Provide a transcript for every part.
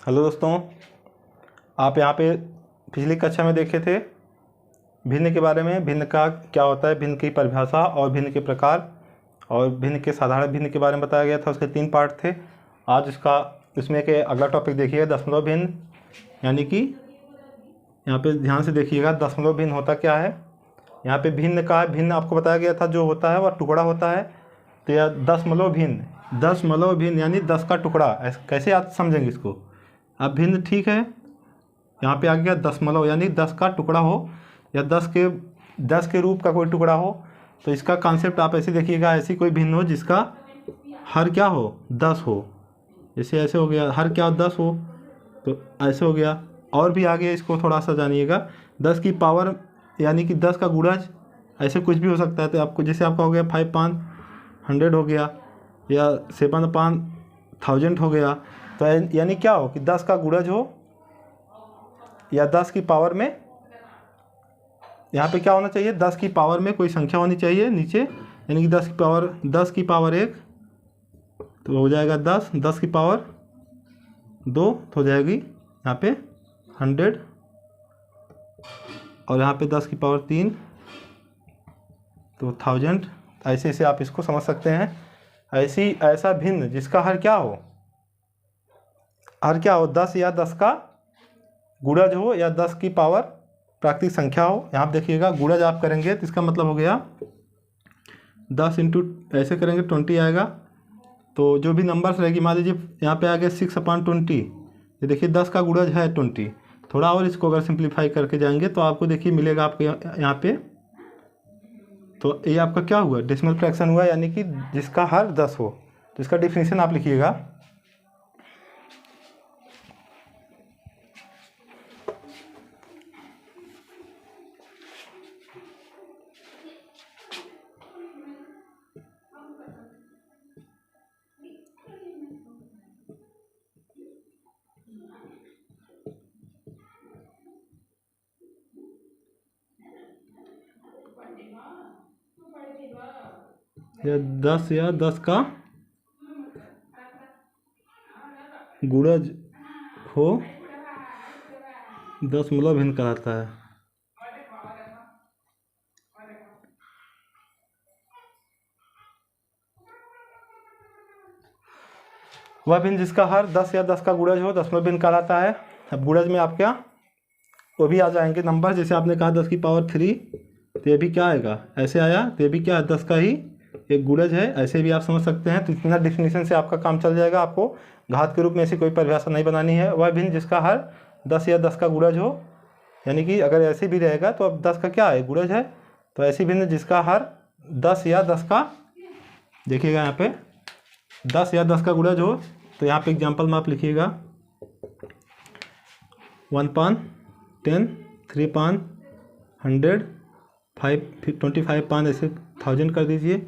Hello दोस्तों, आप यहाँ पे पिछली कक्षा में देखे थे भिन्न के बारे में। भिन्न का क्या होता है, भिन्न की परिभाषा और भिन्न के प्रकार और भिन्न के साधारण भिन्न के बारे में बताया गया था। उसके 3 पार्ट थे। आज इसमें के अगला टॉपिक देखिएगा दशमलव भिन्न, यानी कि यहाँ पे ध्यान से देखिएगा दशमलव भिन्न होता क्या है। यहाँ पे भिन्न का भिन्न आपको बताया गया था, जो होता है वह टुकड़ा होता है। तो यह दशमलव भिन्न यानी 10 का टुकड़ा। कैसे आप समझेंगे इसको? अब भिन्न ठीक है, यहाँ पे आ गया दशमलव यानी 10 का टुकड़ा हो या 10 के रूप का कोई टुकड़ा हो। तो इसका कॉन्सेप्ट आप ऐसे देखिएगा, ऐसी कोई भिन्न हो जिसका हर क्या हो 10 हो। जैसे ऐसे हो गया, हर क्या हो 10 हो, तो ऐसे हो गया। और भी आगे इसको थोड़ा सा जानिएगा, 10 की पावर यानी कि 10 का गुणज, ऐसे कुछ भी हो सकता है। तो आपको जैसे आपका हो गया 5 5 100 हो गया या 7 5 1000 हो गया। तो यानी क्या हो कि 10 का गुणज हो या 10 की पावर में, यहाँ पे क्या होना चाहिए, 10 की पावर में कोई संख्या होनी चाहिए नीचे, यानी कि 10 की पावर 1 तो हो जाएगा 10 की पावर 2 तो हो जाएगी यहाँ पे 100, और यहाँ पे 10 की पावर 3 तो 1000। ऐसे ऐसे आप इसको समझ सकते हैं। ऐसा भिन्न जिसका हर क्या हो 10 या 10 का गुणज हो या 10 की पावर प्राकृतिक संख्या हो। यहाँ पे देखिएगा गुणज आप करेंगे तो इसका मतलब हो गया 10 इंटू ऐसे करेंगे 20 आएगा। तो जो भी नंबर्स रहेगी, मान लीजिए यहाँ पे आ गया 6/20। ये देखिए 10 का गुणज है 20। थोड़ा और इसको अगर सिंप्लीफाई करके जाएंगे तो आपको देखिए मिलेगा आपको यहाँ पे, तो ये आपका क्या हुआ, डेसिमल फ्रैक्शन हुआ, यानी कि जिसका हर 10 हो। तो इसका डिफिनीशन आप लिखिएगा, या 10 का गुणज हो दशमलव भिन्न कहलाता है। वह भिन्न जिसका हर 10 या 10 का गुणज हो दशमलव भिन्न कहलाता है। अब गुणज में आप क्या, वो भी आ जाएंगे नंबर। जैसे आपने कहा 10 की पावर 3 तो ये भी क्या आएगा, ऐसे आया, तो ये भी क्या है 10 का ही एक गुणज है। ऐसे भी आप समझ सकते हैं। तो इतना डिफिनीशन से आपका काम चल जाएगा। आपको घात के रूप में ऐसी कोई परिभाषा नहीं बनानी है। वह भिन्न जिसका हर 10 या 10 का गुणज हो, यानी कि अगर ऐसे भी रहेगा तो अब 10 का क्या है, गुणज है। तो ऐसी भिन्न जिसका हर 10 या 10 का, देखिएगा यहाँ पे 10 या 10 का गुणज हो। तो यहाँ पे एग्जाम्पल में आप लिखिएगा 1 5 10 3 5 100 5 25 5 ऐसे 1000 कर दीजिए।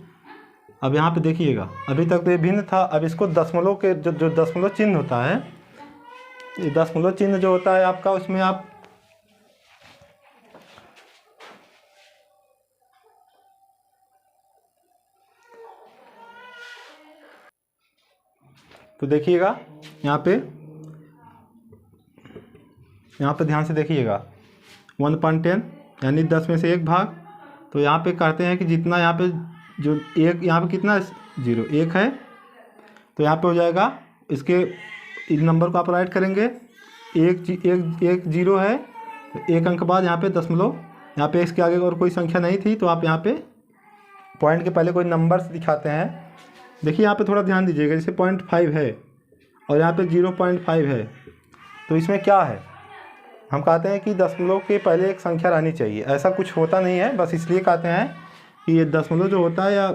अब यहाँ पे देखिएगा अभी तक तो ये भिन्न था। अब इसको दशमलव के जो दशमलव चिन्ह होता है, ये दशमलव चिन्ह जो होता है आपका, उसमें आप तो देखिएगा यहाँ पे ध्यान से देखिएगा 1/10 यानी 10 में से 1 भाग। तो यहाँ पे कहते हैं कि जितना यहाँ पे जो एक, यहाँ पे कितना 0 1 है, तो यहाँ पे हो जाएगा इसके इस नंबर को आप राइट करेंगे, एक 0 है तो 1 अंक बाद यहाँ पे दशमलव, यहाँ पे इसके आगे और कोई संख्या नहीं थी तो आप यहाँ पे पॉइंट के पहले कोई नंबर्स दिखाते हैं। देखिए यहाँ पे थोड़ा ध्यान दीजिएगा, जैसे 0.5 है और यहाँ पे 0.5 है, तो इसमें क्या है, हम कहते हैं कि दशमलव के पहले एक संख्या रहनी चाहिए। ऐसा कुछ होता नहीं है, बस इसलिए कहते हैं कि ये दशमलव जो होता है या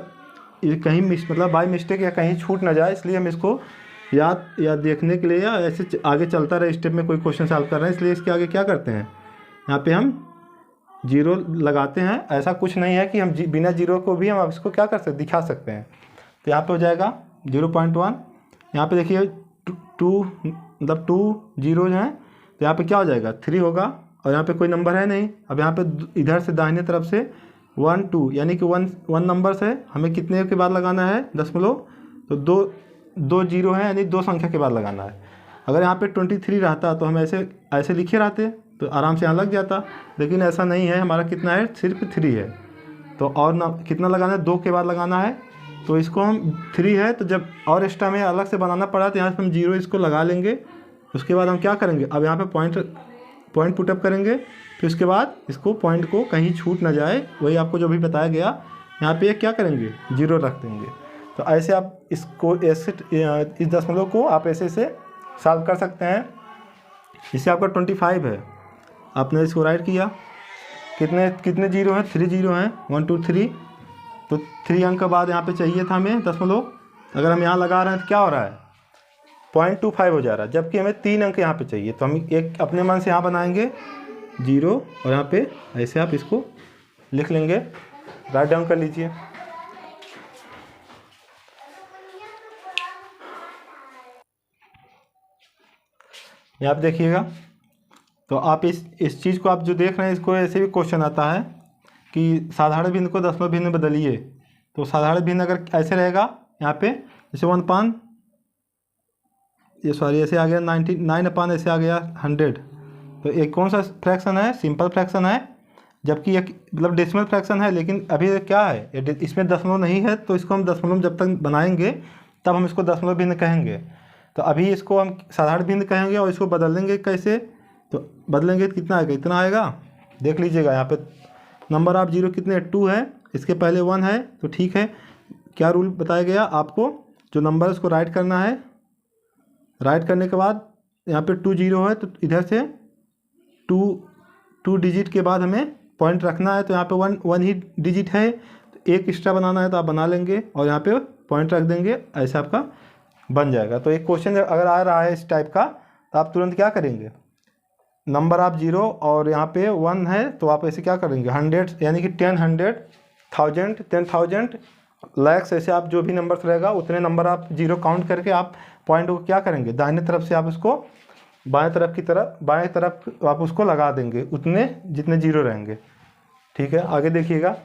ये कहीं मतलब बाय मिस्टेक या कहीं छूट ना जाए, इसलिए हम इसको याद या देखने के लिए या ऐसे आगे चलता रहे स्टेप में कोई क्वेश्चन सॉल्व कर रहे हैं, इसलिए इसके आगे क्या करते हैं, यहाँ पे हम 0 लगाते हैं। ऐसा कुछ नहीं है कि हम बिना 0 को भी हम इसको क्या कर सकते, दिखा सकते हैं। तो यहाँ पे हो जाएगा 0.1। यहाँ पे देखिए 2 मतलब 2 0 हैं, तो यहाँ पे क्या हो जाएगा 3 होगा, और यहाँ पे कोई नंबर है नहीं। अब यहाँ पे इधर से दाहिने तरफ से 1 2 यानी कि 1 नंबर है, हमें कितने के बाद लगाना है दशमलव, तो 2 0 है यानी 2 संख्या के बाद लगाना है। अगर यहाँ पे 23 रहता तो हम ऐसे ऐसे लिखे रहते तो आराम से यहाँ लग जाता, लेकिन ऐसा नहीं है, हमारा कितना है, सिर्फ 3 है। तो और ना कितना लगाना है, 2 के बाद लगाना है, तो इसको हम 3 है, तो जब और एक्स्ट्रा में अलग से बनाना पड़ा तो यहाँ पे हम 0 इसको लगा लेंगे। उसके बाद हम क्या करेंगे, अब यहाँ पे पॉइंट पुटअप करेंगे, फिर उसके बाद इसको पॉइंट को कहीं छूट ना जाए, वही आपको जो भी बताया गया, यहाँ पे क्या करेंगे, 0 रख देंगे। तो ऐसे आप इसको ऐसे इस दशमलव को आप ऐसे सॉल्व कर सकते हैं। इससे आपका 25 है, आपने इसको राइट किया, कितने 0 हैं, 3 0 हैं, 1 2 3, तो 3 अंक के बाद यहाँ पे चाहिए था हमें दशमलव। अगर हम यहाँ लगा रहे हैं तो क्या हो रहा है, 0.25 हो जा रहा है, जबकि हमें 3 अंक यहाँ पे चाहिए। तो हम एक अपने मन से यहाँ बनाएंगे 0, और यहाँ पे ऐसे आप इसको लिख लेंगे, राइट डाउन कर लीजिए। यहाँ पे देखिएगा, तो आप इस चीज़ को आप जो देख रहे हैं, इसको ऐसे भी क्वेश्चन आता है कि साधारण भिन्न को दशमलव भिन्न में बदलिए। तो साधारण भिन्न अगर ऐसे रहेगा, यहाँ पे जैसे 1 ऐसे आ गया 99 ऐसे आ गया 100, तो एक कौन सा फ्रैक्शन है, सिंपल फ्रैक्शन है, जबकि एक मतलब डेसिमल फ्रैक्शन है। लेकिन अभी क्या है, इसमें दशमलव नहीं है, तो इसको हम दशमलव जब तक बनाएंगे तब हम इसको दशमलव भिन्न कहेंगे। तो अभी इसको हम साधारण भिन्न कहेंगे, और इसको बदलेंगे कैसे, तो बदलेंगे तो कितना आएगा, इतना आएगा। देख लीजिएगा यहाँ पे नंबर ऑफ 0 कितने 2 है, इसके पहले 1 है, तो ठीक है। क्या रूल बताया गया आपको, जो नंबर है उसको राइट करना है, राइट करने के बाद यहाँ पे 2 0 है, तो इधर से 2 डिजिट के बाद हमें पॉइंट रखना है। तो यहाँ पे 1 ही डिजिट है, तो एक एक्स्ट्रा बनाना है तो आप बना लेंगे, और यहाँ पे पॉइंट रख देंगे, ऐसे आपका बन जाएगा। तो एक क्वेश्चन अगर आ रहा है इस टाइप का, तो आप तुरंत क्या करेंगे, नंबर ऑफ 0 और यहाँ पे 1 है, तो आप ऐसे क्या करेंगे 100, यानी कि 10 100 1000 10,000 लैक्स, ऐसे आप जो भी नंबर्स रहेगा उतने नंबर आप 0 काउंट करके आप पॉइंट को क्या करेंगे, दाहिने तरफ से आप उसको बाएं तरफ आप उसको लगा देंगे, उतने जितने 0 रहेंगे। ठीक है, आगे देखिएगा।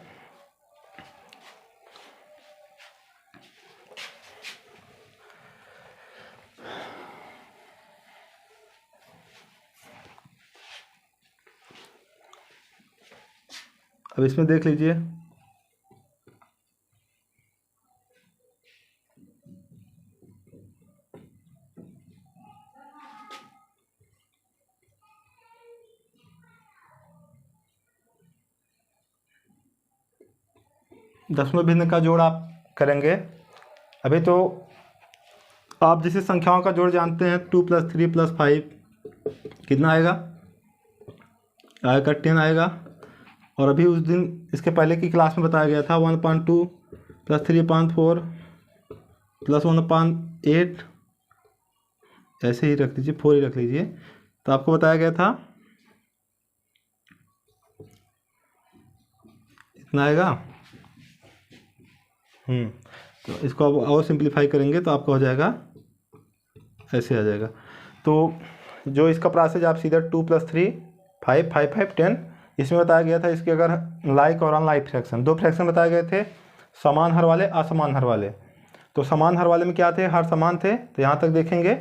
अब इसमें देख लीजिए, दशमलव भिन्न का जोड़ आप करेंगे। अभी तो आप जैसे संख्याओं का जोड़ जानते हैं, 2 + 3 + 5 कितना आएगा 10 आएगा। और अभी उस दिन इसके पहले की क्लास में बताया गया था 1/2 + 3/4 + 1/8, ऐसे ही रख लीजिए, 4 ही रख लीजिए। तो आपको बताया गया था इतना आएगा। तो इसको अब और सिंप्लीफाई करेंगे तो आपका हो जाएगा, ऐसे आ जाएगा। तो जो इसका प्रोसेस आप सीधा 2 + 3 5 5 5 10, इसमें बताया गया था इसके अगर लाइक और अनलाइक फ्रैक्शन, 2 फ्रैक्शन बताए गए थे, समान हर वाले, असमान हर वाले। तो समान हर वाले में क्या थे, हर समान थे, तो यहाँ तक देखेंगे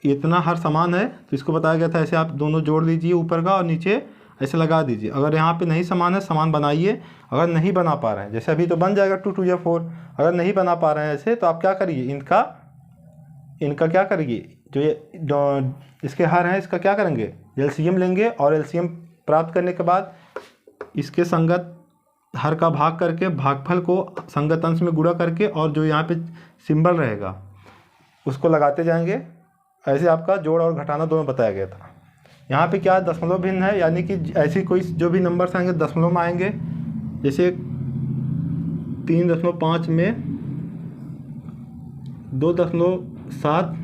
इतना हर समान है, तो इसको बताया गया था ऐसे आप दोनों जोड़ लीजिए, ऊपर का और नीचे ऐसे लगा दीजिए। अगर यहाँ पे नहीं समान है, समान बनाइए। अगर नहीं बना पा रहे हैं, जैसे अभी तो बन जाएगा 2 2 या 4, अगर नहीं बना पा रहे हैं ऐसे, तो आप क्या करिए, इनका क्या करिए, जो ये इसके हर हैं, इसका क्या करेंगे, एलसीएम लेंगे, और एलसीएम प्राप्त करने के बाद इसके संगत हर का भाग करके भागफल को संगत अंश में गुणा करके, और जो यहाँ पे सिंबल रहेगा उसको लगाते जाएंगे। ऐसे आपका जोड़ और घटाना दोनों बताया गया था। यहाँ पे क्या दशमलव भिन्न है, यानी कि ऐसी कोई जो भी नंबर्स आएंगे दशमलव में आएंगे। जैसे 3.5 में 2.7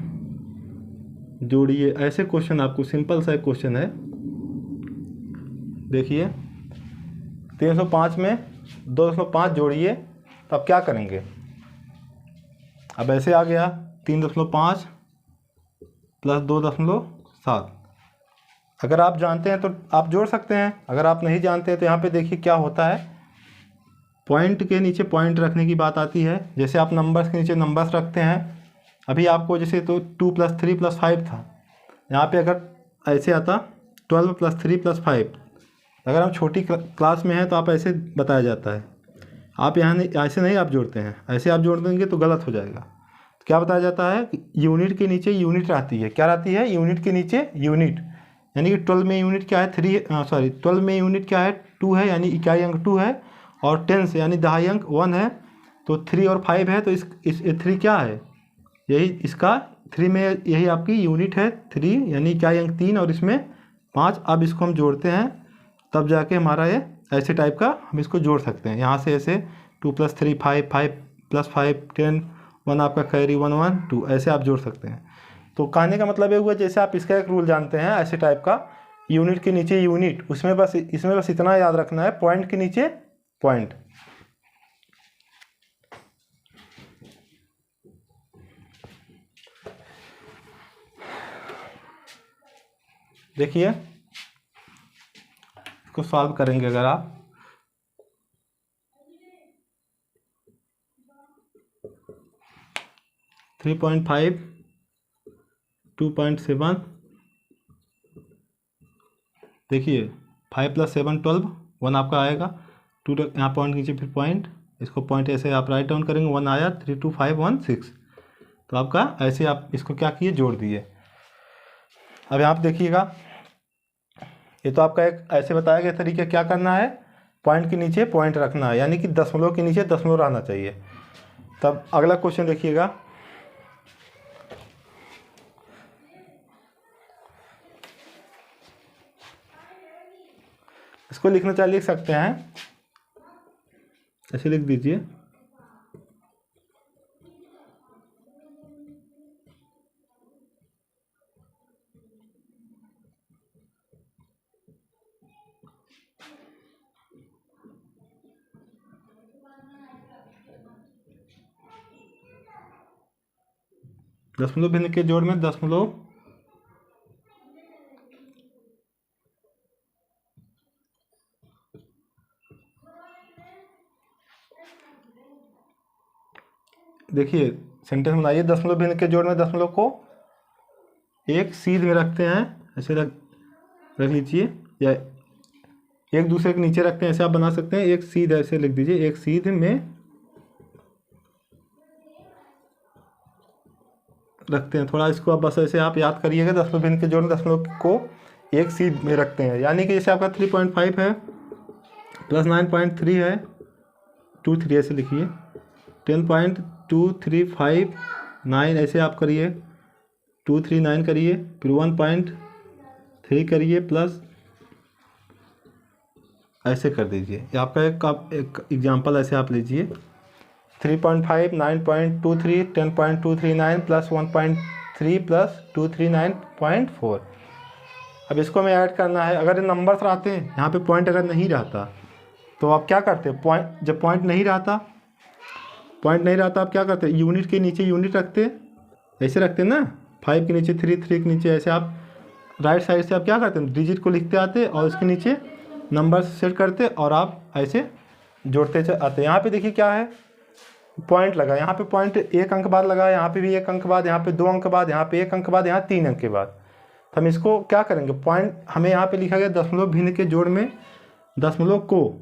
जोड़िए, ऐसे क्वेश्चन आपको सिंपल सा एक क्वेश्चन है। देखिए 305 में 2.5 जोड़िए, तो अब क्या करेंगे, अब ऐसे आ गया 3.5 + 2.7। अगर आप जानते हैं तो आप जोड़ सकते हैं, अगर आप नहीं जानते हैं तो यहाँ पे देखिए क्या होता है, पॉइंट के नीचे पॉइंट रखने की बात आती है। जैसे आप नंबर्स के नीचे नंबर्स रखते हैं, अभी आपको जैसे तो 2+3+5 था, यहाँ पे अगर ऐसे आता 12+3+5, अगर हम छोटी क्लास में हैं तो आप ऐसे बताया जाता है। आप यहाँ नहीं, ऐसे नहीं आप जोड़ते हैं, ऐसे आप जोड़ देंगे तो गलत हो जाएगा। तो क्या बताया जाता है कि यूनिट के नीचे यूनिट रहती है। क्या रहती है? यूनिट के नीचे यूनिट। यानी कि 12 में यूनिट क्या है? 12 में यूनिट क्या है? 2 है, यानी इकाई अंक 2 है। और 10 से यानी दहाई अंक 1 है। तो 3 और 5 है, तो इस 3 क्या है? यही इसका 3 में यही आपकी यूनिट है 3, यानी इकाई अंक 3, और इसमें 5। अब इसको हम जोड़ते हैं तब जाके हमारा ये ऐसे टाइप का हम इसको जोड़ सकते हैं। यहाँ से ऐसे 2+3 5, 5+5 10, 1 आपका कैरी 1 1 2, ऐसे आप जोड़ सकते हैं। तो कहने का मतलब ये हुआ, जैसे आप इसका एक रूल जानते हैं ऐसे टाइप का, यूनिट के नीचे यूनिट, उसमें बस इसमें बस इतना याद रखना है, पॉइंट के नीचे पॉइंट। देखिए इसको सॉल्व करेंगे अगर आप, थ्री 3.5 2.7, देखिए 5 + 7 12, 1 आपका आएगा। 2 यहाँ पॉइंट नीचे फिर पॉइंट, इसको पॉइंट ऐसे आप राइट डाउन करेंगे, 1 आया, 3 2 5 1 6। तो आपका ऐसे आप इसको क्या किए? जोड़ दिए। अब यहाँ पे देखिएगा, ये तो आपका एक ऐसे बताया गया तरीका। क्या करना है? पॉइंट के नीचे पॉइंट रखना है, यानी कि दशमलव के नीचे दशमलव रहना चाहिए। तब अगला क्वेश्चन देखिएगा, इसको लिखना चाहिए, लिख सकते हैं, ऐसे लिख दीजिए। दशमलव भिन्न के जोड़ में दशमलव देखिए सेंटेंस बनाइए, दशमलव भिन्न के जोड़ में दशमलव को एक सीध में रखते हैं, ऐसे रख लीजिए, या एक दूसरे के नीचे रखते हैं, ऐसे आप बना सकते हैं। एक सीध ऐसे लिख दीजिए, एक सीध में रखते हैं। थोड़ा इसको आप बस ऐसे आप याद करिएगा, दशमलव भिन्न के जोड़ में दशमलव को एक सीध में रखते हैं, यानी कि जैसे आपका 3.5 है प्लस 9.3 है 2 3, ऐसे लिखिए। 10.235 ऐसे आप करिए, 239 करिए, फिर 1.3 करिए प्लस, ऐसे कर दीजिए। ये आपका एक एग्जाम्पल ऐसे आप लीजिए, 3.5 9.23 10.239 प्लस 1.3 प्लस 239.4। अब इसको हमें ऐड करना है। अगर नंबर्स रहते हैं यहाँ पे, पॉइंट अगर नहीं रहता तो आप क्या करते? पॉइंट, जब पॉइंट नहीं रहता आप क्या करते? यूनिट के नीचे यूनिट रखते, ऐसे रखते ना, 5 के नीचे 3 3 के नीचे, ऐसे आप राइट साइड से आप क्या करते हैं? डिजिट को लिखते आते और उसके नीचे नंबर सेट करते और आप ऐसे जोड़ते आते। यहाँ पे देखिए क्या है, पॉइंट लगा, यहाँ पे पॉइंट 1 अंक बाद लगा, यहाँ पे भी 1 अंक बाद, यहाँ पे 2 अंक बाद, यहाँ पे 1 अंक बाद, यहाँ 3 अंक के बाद। तो हम इसको क्या करेंगे? पॉइंट हमें यहाँ पे लिखा गया दशमलव भिन्न के जोड़ में दशमलव को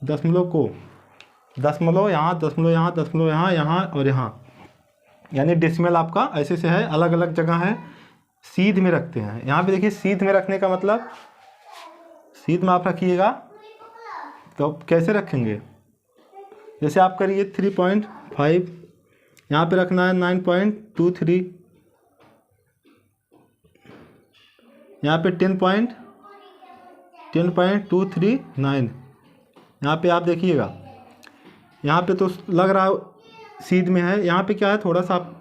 दशमलव यहाँ, दशमलव यहाँ, दशमलव यहाँ, यहाँ और यहाँ, यानी डेसिमल आपका ऐसे से है, अलग अलग जगह है, सीध में रखते हैं। यहाँ पे देखिए सीध में रखने का मतलब, सीध में आप रखिएगा तो कैसे रखेंगे? जैसे आप करिए 3.5, यहाँ पे रखना है 9.23, यहाँ पे 10.239, यहाँ पे आप देखिएगा, यहाँ पे तो लग रहा है सीध में है, यहाँ पे क्या है, थोड़ा सा आप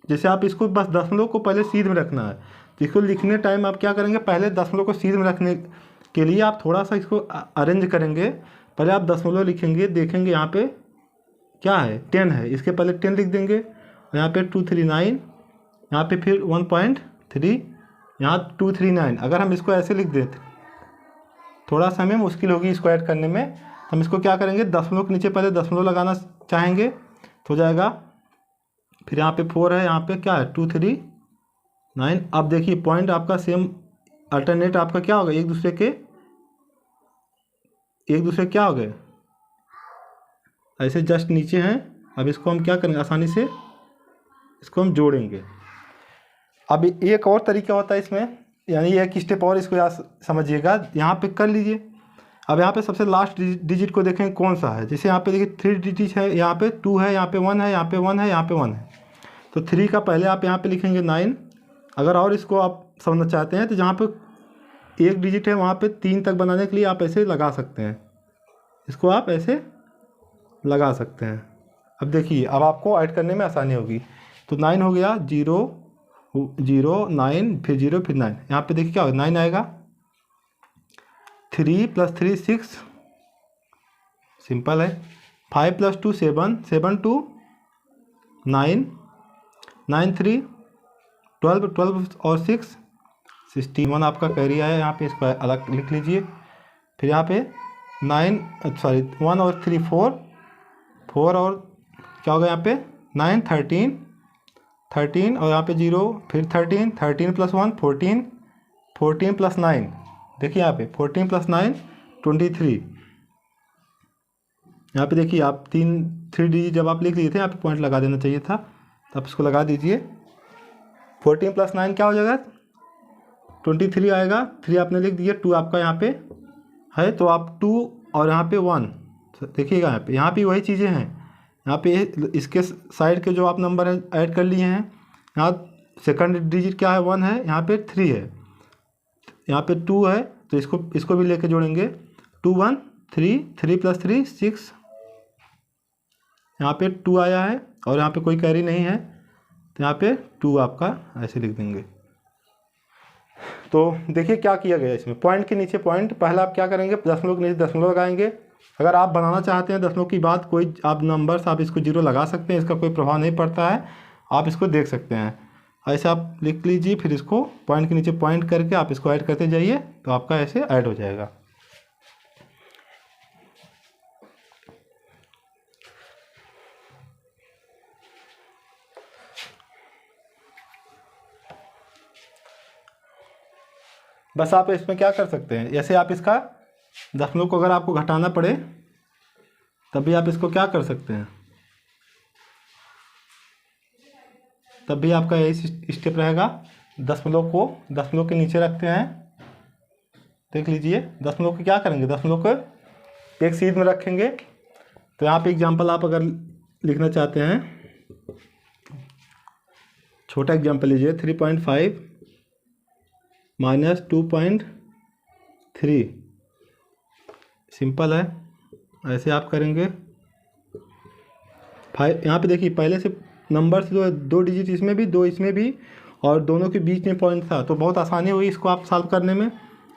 जैसे आप इसको बस दशमलव को पहले सीध में रखना है, तो इसको लिखने टाइम आप क्या करेंगे? पहले दशमलव को सीध में रखने के लिए आप थोड़ा सा इसको अरेंज करेंगे। पहले आप दशमलव लिखेंगे, देखेंगे यहाँ पे क्या है, 10 है, इसके पहले 10 लिख देंगे, यहाँ पे 239, यहाँ पे फिर 1.3, यहाँ 239। अगर हम इसको ऐसे लिख देते, थोड़ा सा हमें मुश्किल होगी इसको ऐड करने में, हम इसको क्या करेंगे? दशमलव के नीचे पहले दशमलव लगाना चाहेंगे तो हो जाएगा फिर यहाँ पे 4 है, यहाँ पे क्या है 2 3 9। अब देखिए पॉइंट आपका सेम अल्टरनेट आपका क्या होगा, एक दूसरे क्या हो गए, ऐसे जस्ट नीचे हैं। अब इसको हम क्या करेंगे, आसानी से इसको हम जोड़ेंगे। अब एक और तरीका होता है इसमें, यानी एक स्टेप और इसको याद समझिएगा, यहाँ पे कर लीजिए। अब यहाँ पे सबसे लास्ट डिजिट को देखें कौन सा है। जैसे यहाँ पे देखिए 3 डिजिट है, यहाँ पे 2 है, यहाँ पे 1 है, यहाँ पे 1 है, यहाँ पे 1 है। तो 3 का पहले आप यहाँ पे लिखेंगे 9। अगर और इसको आप समझना चाहते हैं तो जहाँ पे एक डिजिट है वहाँ पे 3 तक बनाने के लिए आप ऐसे लगा सकते हैं, इसको आप ऐसे लगा सकते हैं। अब देखिए अब आपको ऐड करने में आसानी होगी। तो 9 हो गया, 0 0 9 फिर 0 फिर 9। यहाँ पे देखिए क्या होगा, 9 आएगा। 3 + 3 6, सिंपल है। 5 + 2 7, 7 2 9, 9 3 12, 12 और 6 61 आपका कैरी आया। यहाँ पे इसको अलग लिख लीजिए। फिर यहाँ पे 1 और 3 4 और क्या होगा यहाँ पे 9 13 और यहाँ पे 0 फिर 13 + 1 14 + 9। देखिए यहाँ पे 14 + 9 23। यहाँ पे देखिए आप 3 डिजिट जब आप लिख लिए थे यहाँ पे पॉइंट लगा देना चाहिए था, तो आप इसको लगा दीजिए। 14 + 9 क्या हो जाएगा 23 आएगा। 3 आपने लिख दिया, 2 आपका यहाँ पे है, तो आप 2 और यहाँ पे 1 देखिएगा। यहाँ पे वही चीज़ें हैं। यहाँ पे इसके साइड के जो आप नंबर हैं ऐड कर लिए हैं। यहाँ सेकंड डिजिट क्या है 1 है, यहाँ पे 3 है, यहाँ पे 2 है, तो इसको भी लेके जोड़ेंगे। 2 1 3 3 + 3 6, यहाँ पे 2 आया है और यहाँ पे कोई कैरी नहीं है, तो यहाँ पे 2 आपका ऐसे लिख देंगे। तो देखिए क्या किया गया इसमें, पॉइंट के नीचे पॉइंट, पहला आप क्या करेंगे दशमलव के नीचे दशमलव लगाएंगे। अगर आप बनाना चाहते हैं दशमलव की बात, कोई आप नंबर्स आप इसको 0 लगा सकते हैं, इसका कोई प्रभाव नहीं पड़ता है, आप इसको देख सकते हैं। ऐसे आप लिख लीजिए, फिर इसको पॉइंट के नीचे पॉइंट करके आप इसको ऐड करते जाइए, तो आपका ऐसे ऐड हो जाएगा। बस आप इसमें क्या कर सकते हैं, जैसे आप इसका दशमलव को अगर आपको घटाना पड़े तभी आप इसको क्या कर सकते हैं, तब भी आपका यही स्टेप रहेगा। दशमलव के नीचे रखते हैं, देख लीजिए। दशमलव को क्या करेंगे, दशमलव को एक सीध में रखेंगे। तो यहाँ पे एग्जांपल आप अगर लिखना चाहते हैं, छोटा एग्जांपल लीजिए, 3.5 - 2.3, सिंपल है। ऐसे आप करेंगे 5। यहाँ पे देखिए पहले से नंबर से 2 डिजिट इसमें भी 2 इसमें भी, और दोनों के बीच में पॉइंट था, तो बहुत आसानी हुई इसको आप सॉल्व करने में।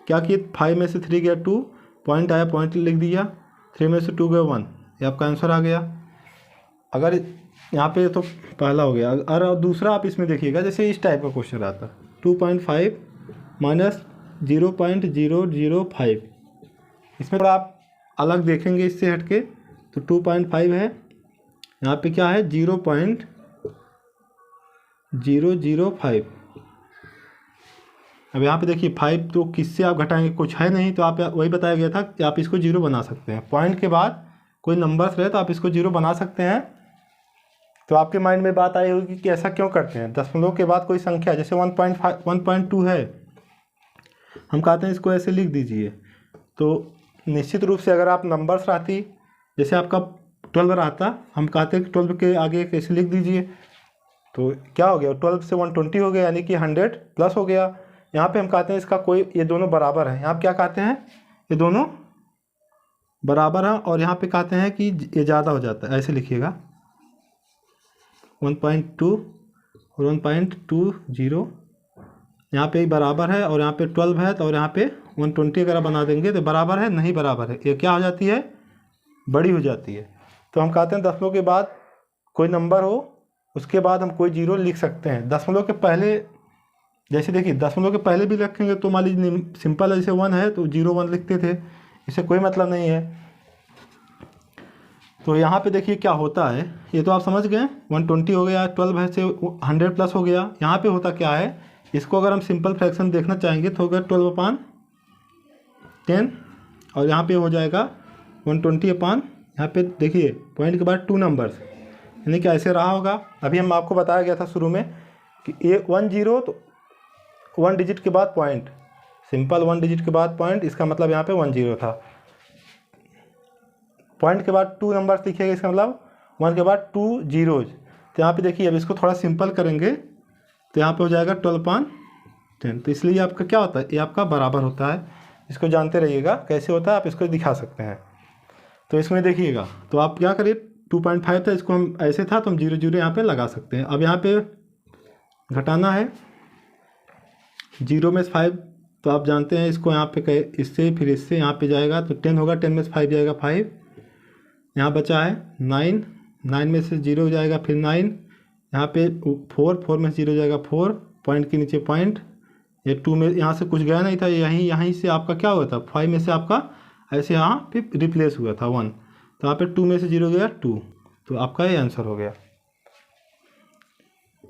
क्या किए, 5 में से 3 गया 2, पॉइंट आया, पॉइंट लिख दिया। 3 में से 2 गया 1, ये आपका आंसर आ गया। अगर यहाँ पे तो पहला हो गया। और दूसरा आप इसमें देखिएगा, जैसे इस टाइप का क्वेश्चन आता, 2.5 - 0.005, इसमें थोड़ा आप अलग देखेंगे इससे हटके। तो 2.5 है, यहाँ पे क्या है 0.005। अब यहाँ पे देखिए 5 तो किससे आप घटाएंगे, कुछ है नहीं, तो आप वही बताया गया था कि आप इसको 0 बना सकते हैं। पॉइंट के बाद कोई नंबर्स रहे तो आप इसको 0 बना सकते हैं। तो आपके माइंड में बात आई होगी कि ऐसा क्यों करते हैं। दशमलव के बाद कोई संख्या जैसे 1.5 1.2 है, हम कहते हैं इसको ऐसे लिख दीजिए। तो निश्चित रूप से अगर आप नंबर्स रहती, जैसे आपका 12 रहता, हम कहते हैं कि 12 के आगे कैसे लिख दीजिए, तो क्या हो गया 12 से 120 हो गया, यानी कि 100 प्लस हो गया। यहाँ पे हम कहते हैं इसका कोई, ये दोनों बराबर हैं। यहाँ पे क्या कहते हैं, ये दोनों बराबर हैं, और यहाँ पे कहते हैं कि ये ज़्यादा हो जाता है, ऐसे लिखिएगा 1.2 और 1.20, यहाँ पे बराबर है, और यहाँ पे 12 है, तो और यहाँ पे 120 अगर बना देंगे तो बराबर है, नहीं बराबर है, ये क्या हो जाती है, बड़ी हो जाती है। तो हम कहते हैं दशमलव के बाद कोई नंबर हो, उसके बाद हम कोई 0 लिख सकते हैं। दशमलव के पहले, जैसे देखिए दशमलव के पहले भी रखेंगे तो मान लीजिए सिंपल है, जैसे 1 है तो 0 1 लिखते थे, इससे कोई मतलब नहीं है। तो यहाँ पे देखिए क्या होता है, ये तो आप समझ गए 120 हो गया, 12 है से 100 प्लस हो गया। यहाँ पे होता क्या है, इसको अगर हम सिंपल फ्रैक्शन देखना चाहेंगे तो होगा 12/10 और यहाँ पे हो जाएगा 120 यहाँ पे देखिए पॉइंट के बाद 2 नंबर्स, यानी कि ऐसे रहा होगा। अभी हम आपको बताया गया था शुरू में कि 10 तो 1 डिजिट के बाद पॉइंट, सिंपल 1 डिजिट के बाद पॉइंट, इसका मतलब यहाँ पे 10 था। पॉइंट के बाद 2 नंबर्स लिखिएगा, इसका मतलब 1 के बाद 2 जीरोज। तो यहाँ पे देखिए अब इसको थोड़ा सिंपल करेंगे तो यहाँ पे हो जाएगा 12/10। तो इसलिए आपका क्या होता है, ये आपका बराबर होता है। इसको जानते रहिएगा कैसे होता है, आप इसको दिखा सकते हैं। तो इसमें देखिएगा, तो आप क्या करिए 2.5 था, इसको हम ऐसे था तो हम 0 यहाँ पे लगा सकते हैं। अब यहाँ पे घटाना है 0 में से 5, तो आप जानते हैं इसको यहाँ पे इससे फिर इससे यहाँ पे जाएगा तो 10 होगा, 10 में से 5 जाएगा 5, यहाँ बचा है 9, 9 में से 0 जाएगा फिर 9, यहाँ पे 4 में से 0 जाएगा 4, पॉइंट के नीचे पॉइंट, ये 2 में यहाँ से कुछ गया नहीं था, यहीं से आपका क्या हुआ था 5 में से आपका ऐसे यहाँ पे रिप्लेस हुआ था 1, तो यहाँ पे 2 में से 0 गया 2, तो आपका ये आंसर हो गया,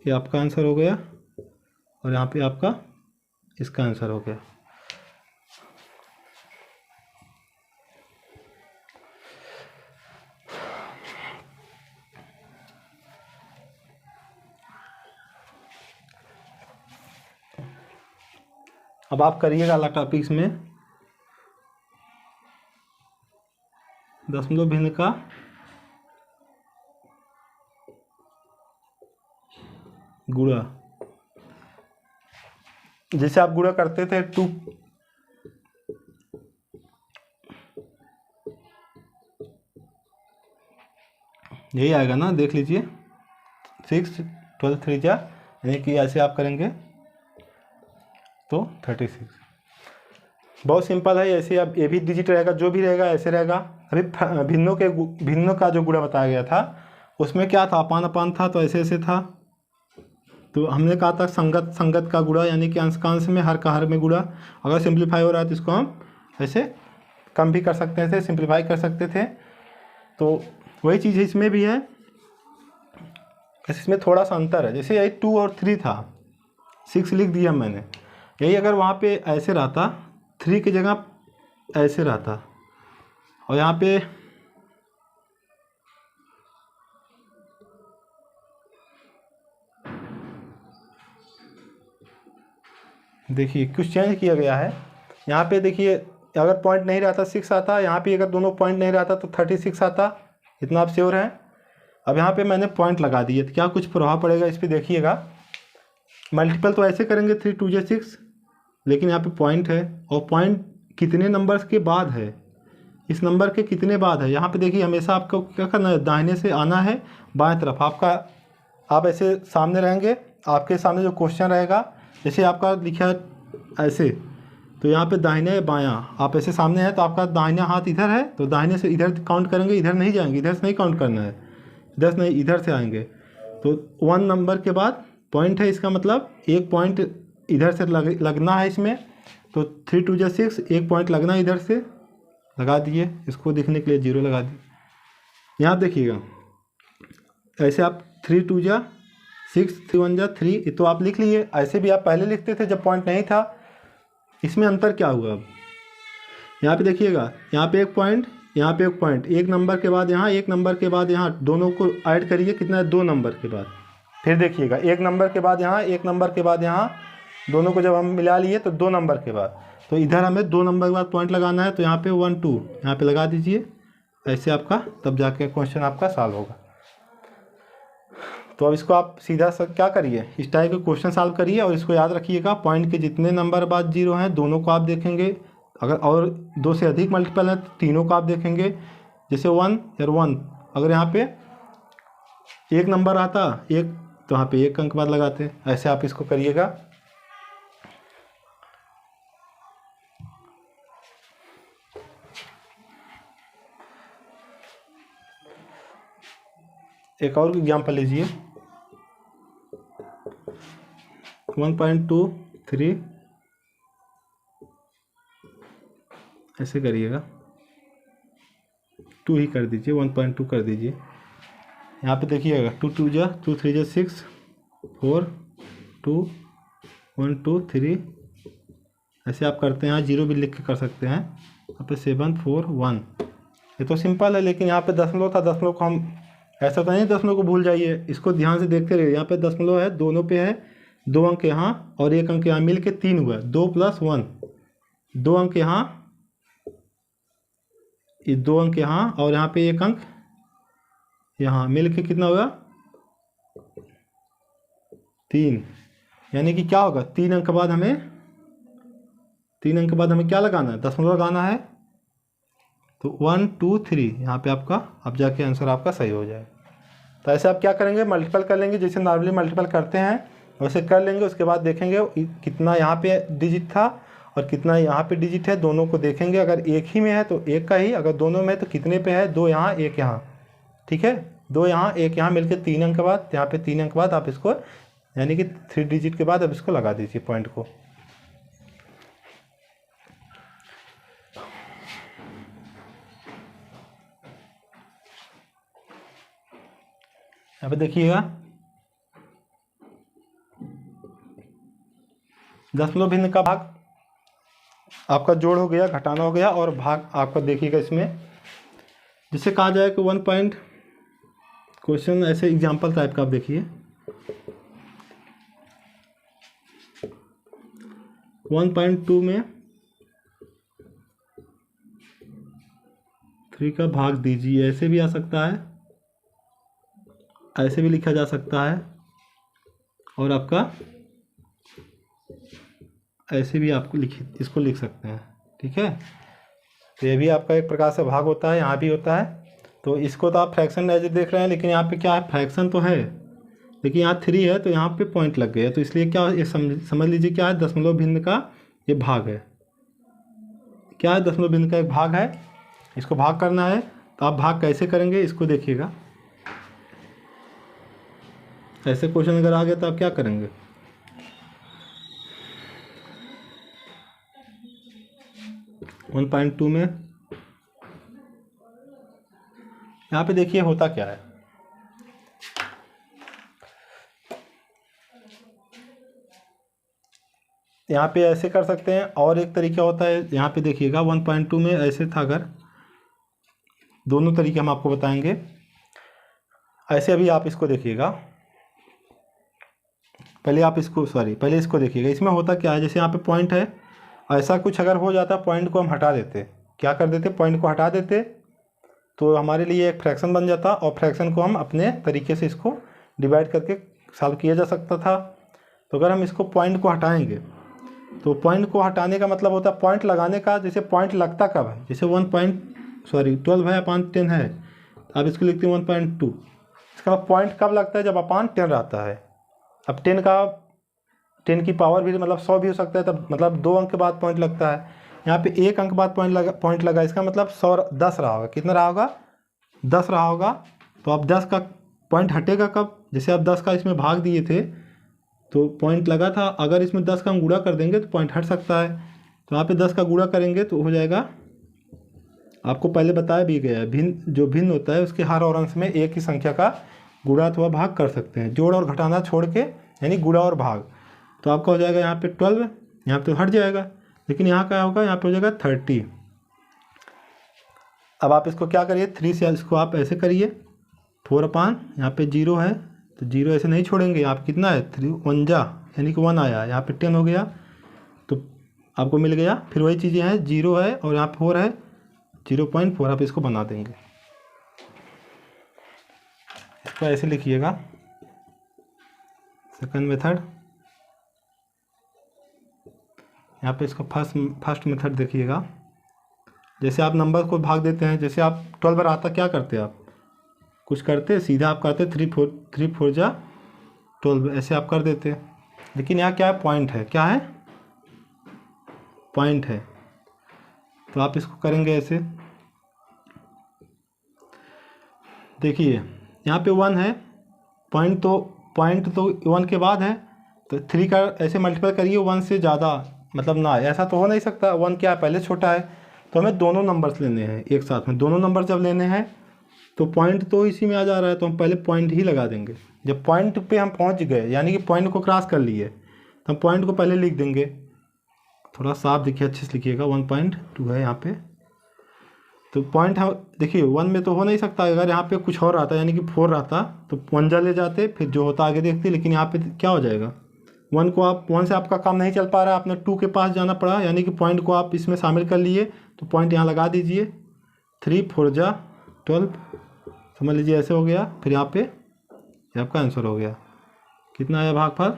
ये आपका आंसर हो गया और यहाँ पे आपका इसका आंसर हो गया। अब आप करिएगा अलग टॉपिक्स में दशमलव भिन्न का गुणा, जैसे आप गुणा करते थे 2, यही आएगा ना, देख लीजिए 6, 12 3 जा, यानी कि ऐसे आप करेंगे तो 36। बहुत सिंपल है, ऐसे अब ये भी डिजिट रहेगा, जो भी रहेगा ऐसे रहेगा। अभी भिन्नों का जो गुणा बताया गया था उसमें क्या था, अपान था, तो ऐसे ऐसे था। तो हमने कहा था संगत का गुणा, यानी कि अंश का अंश में, हर का हर में गुणा। अगर सिंप्लीफाई हो रहा है तो इसको हम ऐसे कम भी कर सकते थे, सिंप्लीफाई कर सकते थे। तो वही चीज़ इसमें भी है, इसमें थोड़ा सा अंतर है। जैसे यही 2 और 3 था, 6 लिख दिया मैंने, यही अगर वहाँ पे ऐसे रहता 3 की जगह ऐसे रहता, और यहाँ पे देखिए कुछ चेंज किया गया है। यहाँ पे देखिए अगर पॉइंट नहीं रहता 6 आता, यहाँ पे अगर दोनों पॉइंट नहीं रहता तो 36 आता, इतना आप श्योर हैं। अब यहाँ पे मैंने पॉइंट लगा दिए, तो क्या कुछ प्रभाव पड़ेगा इस पर देखिएगा। मल्टीपल तो ऐसे करेंगे 3 2 6, लेकिन यहाँ पे पॉइंट है, और पॉइंट कितने नंबर्स के बाद है, इस नंबर के कितने बाद है। यहाँ पे देखिए हमेशा आपको क्या करना है, दाहिने से आना है बाएं तरफ। आप ऐसे सामने रहेंगे, आपके सामने जो क्वेश्चन रहेगा, जैसे आपका लिखा है ऐसे, तो यहाँ पे दाहिने बायां, आप ऐसे सामने हैं तो आपका दाहिना हाथ इधर है, तो दाहिने से इधर काउंट करेंगे, इधर नहीं जाएंगे, इधर से नहीं काउंट करना है, इधर से नहीं, इधर से आएंगे। तो 1 नंबर के बाद पॉइंट है, इसका मतलब एक पॉइंट इधर से लगना है इसमें। तो 3 2 6, एक पॉइंट लगना है इधर से, लगा दिए। इसको देखने के लिए 0 लगा दिए। यहाँ देखिएगा ऐसे आप 3 2 6, 3 1 3, तो आप लिख लिए। ऐसे भी आप पहले लिखते थे जब पॉइंट नहीं था। इसमें अंतर क्या हुआ, अब यहाँ पे देखिएगा, यहाँ पे एक पॉइंट, यहाँ पे एक पॉइंट, एक नंबर के बाद यहाँ, एक नंबर के बाद यहाँ, दोनों को ऐड करिए, कितना है 2 नंबर के बाद। फिर देखिएगा एक नंबर के बाद यहाँ, एक नंबर के बाद यहाँ, दोनों को जब हम मिला लिए तो 2 नंबर के बाद। तो इधर हमें 2 नंबर के बाद पॉइंट लगाना है, तो यहाँ पे 1 2 यहाँ पे लगा दीजिए ऐसे आपका, तब जाके क्वेश्चन आपका सॉल्व होगा। तो अब इसको आप सीधा क्या करिए, इस टाइप के क्वेश्चन सॉल्व करिए, और इसको याद रखिएगा पॉइंट के जितने नंबर बाद 0 हैं दोनों को आप देखेंगे, अगर और 2 से अधिक मल्टीपल है तो तीनों को आप देखेंगे। जैसे 1 या 1, अगर यहाँ पे एक नंबर आता एक, तो यहाँ पे 1 अंक बाद लगाते, ऐसे आप इसको करिएगा। एक और एग्जाम्पल लीजिए 1.23, ऐसे करिएगा। 2 ही कर दीजिए, 1.2 कर दीजिए। यहाँ पे देखिएगा 2 2 जा 2 3 जा 6 4 2 1 2 3, ऐसे आप करते हैं। यहाँ 0 भी लिख के कर सकते हैं। यहाँ पे 7 4 1, ये तो सिंपल है। लेकिन यहाँ पे दशमलव था, दशमलव को हम ऐसा तो नहीं दशमलव को भूल जाइए, इसको ध्यान से देखते रहिए। यहाँ पे दशमलव है, दोनों पे है, 2 अंक यहाँ और 1 अंक यहाँ, मिल के 3 हुआ। 2 + 1, 2 अंक यहाँ, ये 2 अंक यहाँ और यहाँ पे 1 अंक यहाँ, मिल के कितना होगा 3। यानी कि क्या होगा 3 अंक बाद हमें, 3 अंक बाद हमें क्या लगाना है, दशमलव लगाना है। तो 1 2 3 यहाँ पे आपका, अब जाके आंसर आपका सही हो जाए। तो ऐसे आप क्या करेंगे, मल्टीपल कर लेंगे, जैसे नॉर्मली मल्टीपल करते हैं वैसे कर लेंगे। उसके बाद देखेंगे कितना यहाँ पे डिजिट था और कितना यहाँ पे डिजिट है, दोनों को देखेंगे। अगर एक ही में है तो एक का ही, अगर दोनों में है तो कितने पे है, 2 यहाँ 1 यहाँ, ठीक है। 2 यहाँ 1 यहाँ मिलकर 3 अंक बाद, यहाँ पे 3 अंक बाद आप इसको, यानी कि 3 डिजिट के बाद अब इसको लगा दीजिए पॉइंट को। यहाँ पे देखिएगा दशमलव भिन्न का भाग आपका जोड़ हो गया, घटाना हो गया, और भाग आपका देखिएगा इसमें जिसे कहा जाए कि 1 पॉइंट क्वेश्चन, ऐसे एग्जाम्पल टाइप का आप देखिए 1.2 में 3 का भाग दीजिए, ऐसे भी आ सकता है, ऐसे भी लिखा जा सकता है, और आपका ऐसे भी आपको इसको लिख सकते हैं, ठीक है। तो ये भी आपका एक प्रकार से भाग होता है, यहाँ भी होता है। तो इसको तो आप फ्रैक्शन एज देख रहे हैं, लेकिन यहाँ पे क्या है, फ्रैक्शन तो है लेकिन यहाँ 3 है तो यहाँ पे पॉइंट लग गया, तो इसलिए क्या, ये समझ लीजिए क्या है, दशमलव भिन्न का ये भाग है। क्या है, दशमलव भिन्न का एक भाग है, इसको भाग करना है। तो आप भाग कैसे करेंगे इसको देखिएगा। ऐसे क्वेश्चन अगर आ गया तो आप क्या करेंगे, वन 1.2 में यहाँ पे देखिए होता क्या है। यहाँ पे ऐसे कर सकते हैं, और एक तरीका होता है। यहाँ पे देखिएगा 1.2 में ऐसे था, अगर दोनों तरीके हम आपको बताएंगे। ऐसे अभी आप इसको देखिएगा, पहले इसको देखिएगा। इसमें होता क्या है, जैसे यहाँ पे पॉइंट है, ऐसा कुछ अगर हो जाता, पॉइंट को हम हटा देते, क्या कर देते, पॉइंट को हटा देते, तो हमारे लिए एक फ्रैक्शन बन जाता, और फ्रैक्शन को हम अपने तरीके से इसको डिवाइड करके सॉल्व किया जा सकता था। तो अगर हम इसको पॉइंट को हटाएंगे, तो पॉइंट को हटाने का मतलब होता है पॉइंट लगाने का। जैसे पॉइंट लगता कब है, जैसे 12 है अपान 10 है, आप इसको लिखते हैं 1.2। इसका पॉइंट कब लगता है, जब अपान 10 रहता है। अब 10 की पावर भी मतलब 100 भी हो सकता है, तब मतलब 2 अंक के बाद पॉइंट लगता है। यहाँ पे 1 अंक बाद पॉइंट लगा, इसका मतलब 10 रहा होगा। कितना रहा होगा, 10 रहा होगा। तो अब 10 का पॉइंट हटेगा कब, जैसे आप 10 का इसमें भाग दिए थे तो पॉइंट लगा था, अगर इसमें 10 का हम गुणा कर देंगे तो पॉइंट हट सकता है। तो यहाँ पे 10 का गुणा करेंगे तो हो जाएगा, आपको पहले बताया भी गया है, भिन्न होता है उसके हर और अंश में एक ही संख्या का गुणा अथवा भाग कर सकते हैं, जोड़ और घटाना छोड़ के, यानी गुणा और भाग। तो आपका हो जाएगा यहाँ पे 12, यहाँ पे तो हट जाएगा, लेकिन यहाँ क्या होगा, यहाँ पे हो जाएगा 30। अब आप इसको क्या करिए, 3 से इसको आप ऐसे करिए, 4 अपान यहाँ पे 0 है, तो 0 ऐसे नहीं छोड़ेंगे। यहाँ पे कितना है, 3 1 जा, यानी कि 1 आया, यहाँ पे 10 हो गया, तो आपको मिल गया। फिर वही चीज़ें हैं, 0 है और यहाँ पे 4 है, 0.4 आप इसको बना देंगे। इसको ऐसे लिखिएगा, सेकंड मेथड। यहाँ पे इसको फर्स्ट मेथड देखिएगा। जैसे आप नंबर को भाग देते हैं, जैसे आप 12 बार आता, क्या करते हैं आप, कुछ करते सीधा आप करते 3 4 जा 12, ऐसे आप कर देते। लेकिन यहाँ क्या है, पॉइंट है, क्या है, पॉइंट है, तो आप इसको करेंगे ऐसे। देखिए यहाँ पे 1 है, पॉइंट तो 1 के बाद है, तो 3 का ऐसे मल्टीपल करिए 1 से ज़्यादा, मतलब ना, ऐसा तो हो नहीं सकता। 1 क्या है, पहले छोटा है, तो हमें दोनों नंबर्स लेने हैं एक साथ में। दोनों नंबर जब लेने हैं तो पॉइंट तो इसी में आ जा रहा है, तो हम पहले पॉइंट ही लगा देंगे। जब पॉइंट पे हम पहुंच गए यानी कि पॉइंट को क्रॉस कर लिए, तो हम पॉइंट को पहले लिख देंगे। थोड़ा साफ दिखिए, अच्छे से लिखिएगा। 1.2 है यहाँ पे, तो पॉइंट है देखिए 1 में तो हो नहीं सकता। अगर यहाँ पे कुछ और आता यानी कि 4 रहता तो 1 जा ले जाते, फिर जो होता आगे देखते। लेकिन यहाँ पे क्या हो जाएगा, 1 से आपका काम नहीं चल पा रहा है, आपने 2 के पास जाना पड़ा, यानी कि पॉइंट को आप इसमें शामिल कर लिए। तो पॉइंट यहाँ लगा दीजिए। 3 4 जा 12, समझ लीजिए ऐसे हो गया। फिर यहाँ पे ये आपका आंसर हो गया। कितना आया भागफल,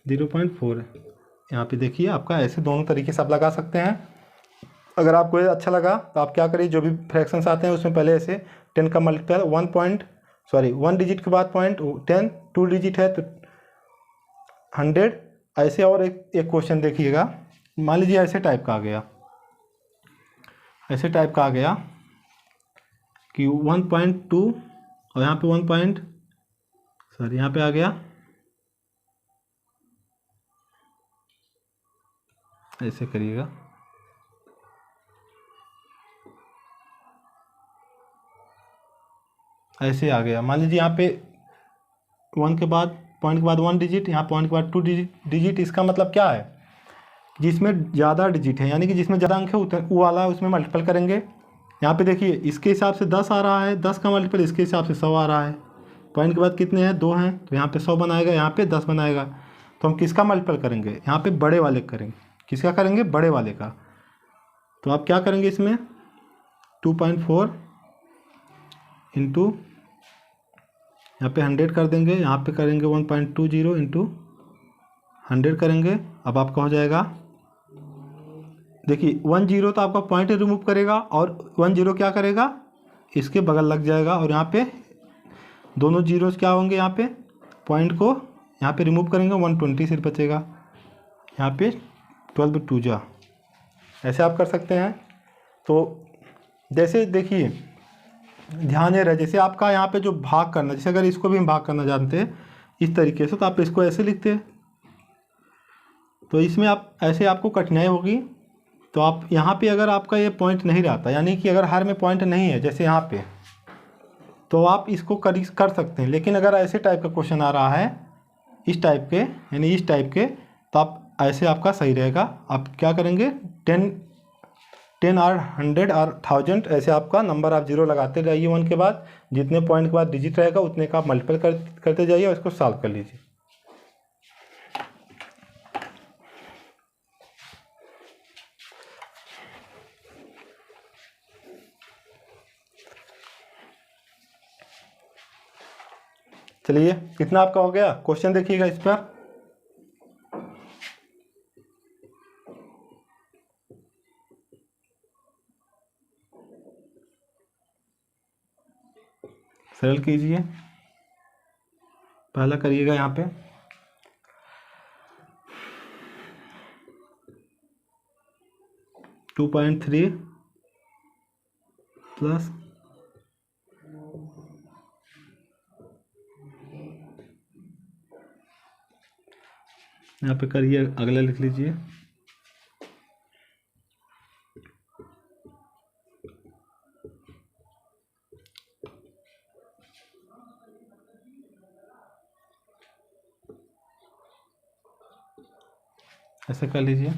0.4 है। यहाँ पे देखिए आपका ऐसे दोनों तरीके से आप लगा सकते हैं। अगर आपको ये अच्छा लगा तो आप क्या करिए, जो भी फ्रैक्शंस आते हैं उसमें पहले ऐसे 10 का मल्टीपल 1 डिजिट के बाद पॉइंट 10, 2 डिजिट है तो 100। ऐसे और एक क्वेश्चन देखिएगा। मान लीजिए ऐसे टाइप का आ गया, ऐसे टाइप का आ गया कि 1.2 और यहाँ पे यहाँ पे आ गया ऐसे करिएगा। ऐसे आ गया। मान लीजिए यहाँ पे 1 के बाद पॉइंट के बाद 1 डिजिट, यहाँ पॉइंट के बाद 2 डिजिट। इसका मतलब क्या है, जिसमें ज़्यादा डिजिट है यानी कि जिसमें ज़्यादा अंक है वो वाला उसमें मल्टीपल करेंगे। यहाँ पे देखिए इसके हिसाब से 10 आ रहा है, 10 का मल्टीपल इसके हिसाब से 100 आ रहा है। पॉइंट के बाद कितने हैं, 2 हैं, तो यहाँ पे 100 बनाएगा, यहाँ पे 10 बनाएगा। तो हम किसका मल्टीपल करेंगे, यहाँ पे बड़े वाले करेंगे। किसका करेंगे, बड़े वाले का। तो आप क्या करेंगे इसमें 2.4 इंटू यहाँ पे 100 कर देंगे, यहाँ पे करेंगे 1.20 इंटू 100 करेंगे। अब आपका हो जाएगा, देखिए 10 तो आपका पॉइंट रिमूव करेगा और 10 क्या करेगा, इसके बगल लग जाएगा। और यहाँ पे दोनों जीरोस क्या होंगे, यहाँ पे पॉइंट को यहाँ पे रिमूव करेंगे, 120 सिर्फ बचेगा। यहाँ पे 12 2 जा, ऐसे आप कर सकते हैं। तो जैसे देखिए ध्यान ये रहे, जैसे आपका यहाँ पे जो भाग करना, जैसे अगर इसको भी हम भाग करना जानते हैं इस तरीके से, तो आप इसको ऐसे लिखते हैं। तो इसमें आप ऐसे आपको कठिनाई होगी। तो आप यहाँ पे अगर आपका ये पॉइंट नहीं रहता, यानी कि अगर हर में पॉइंट नहीं है जैसे यहाँ पे, तो आप इसको कर सकते हैं। लेकिन अगर ऐसे टाइप का क्वेश्चन आ रहा है इस टाइप के, यानी इस टाइप के, तो आप ऐसे आपका सही रहेगा। आप क्या करेंगे 10 और 100 और 1000 ऐसे आपका नंबर आप जीरो लगाते जाइए। 1 के बाद जितने पॉइंट के बाद डिजिट रहेगा उतने का आप मल्टीपल करते जाइए और इसको सॉल्व कर लीजिए। चलिए कितना आपका हो गया, क्वेश्चन देखिएगा इस पर। सरल कीजिए, पहला करिएगा यहाँ पे 2.3 प्लस यहाँ पे करिए, अगला लिख लीजिए। ऐसे कर लीजिए।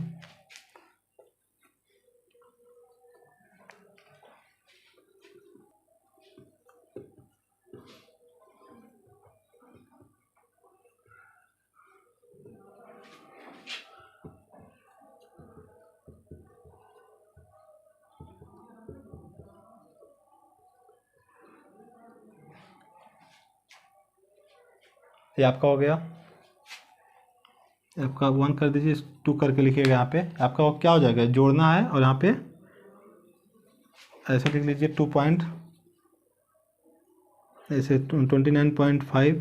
ये आपका हो गया। आपका 1 कर दीजिए, 2 करके लिखिएगा। यहाँ पे आपका क्या हो जाएगा, जोड़ना है। और यहाँ पे ऐसे लिख लीजिए 2 पॉइंट, ऐसे 29.5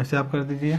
ऐसे आप कर दीजिए।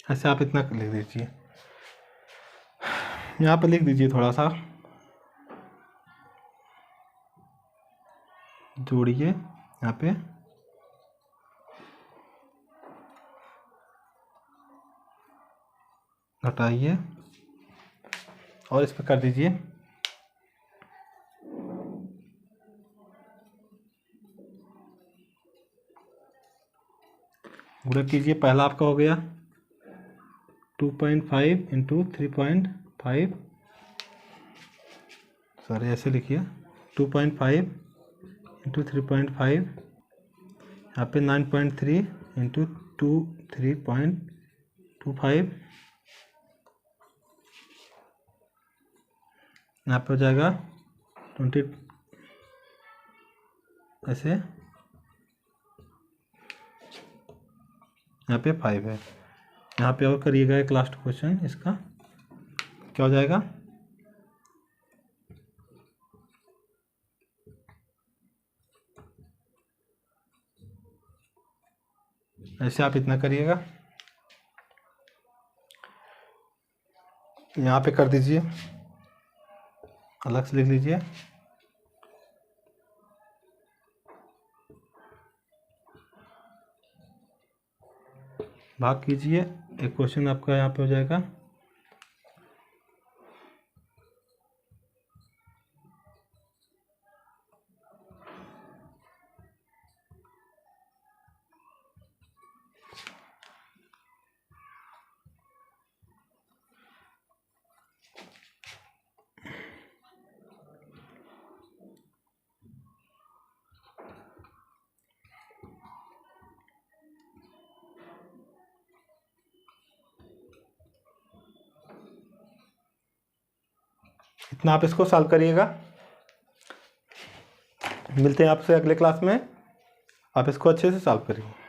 ऐसे आप इतना लिख दीजिए। यहाँ पे लिख दीजिए थोड़ा सा, जोड़िए यहाँ पे, घटाइए और इस पर कर दीजिए। गुणा कीजिए। पहला आपका हो गया 2.5 इंटू 3.5, सॉरी ऐसे लिखिए 2.5 इंटू 3.5, यहाँ पे 9.3 इंटू 3.25, यहाँ पे हो जाएगा 20, ऐसे यहाँ पे 5 है। यहाँ पे और करिएगा एक लास्ट क्वेश्चन, इसका क्या हो जाएगा, ऐसे आप इतना करिएगा। यहाँ पे कर दीजिए, अलग से लिख लीजिए। भाग कीजिए, एक क्वेश्चन आपका यहाँ पे हो जाएगा। इतना आप इसको सॉल्व करिएगा। मिलते हैं आपसे अगले क्लास में, आप इसको अच्छे से सॉल्व करिए।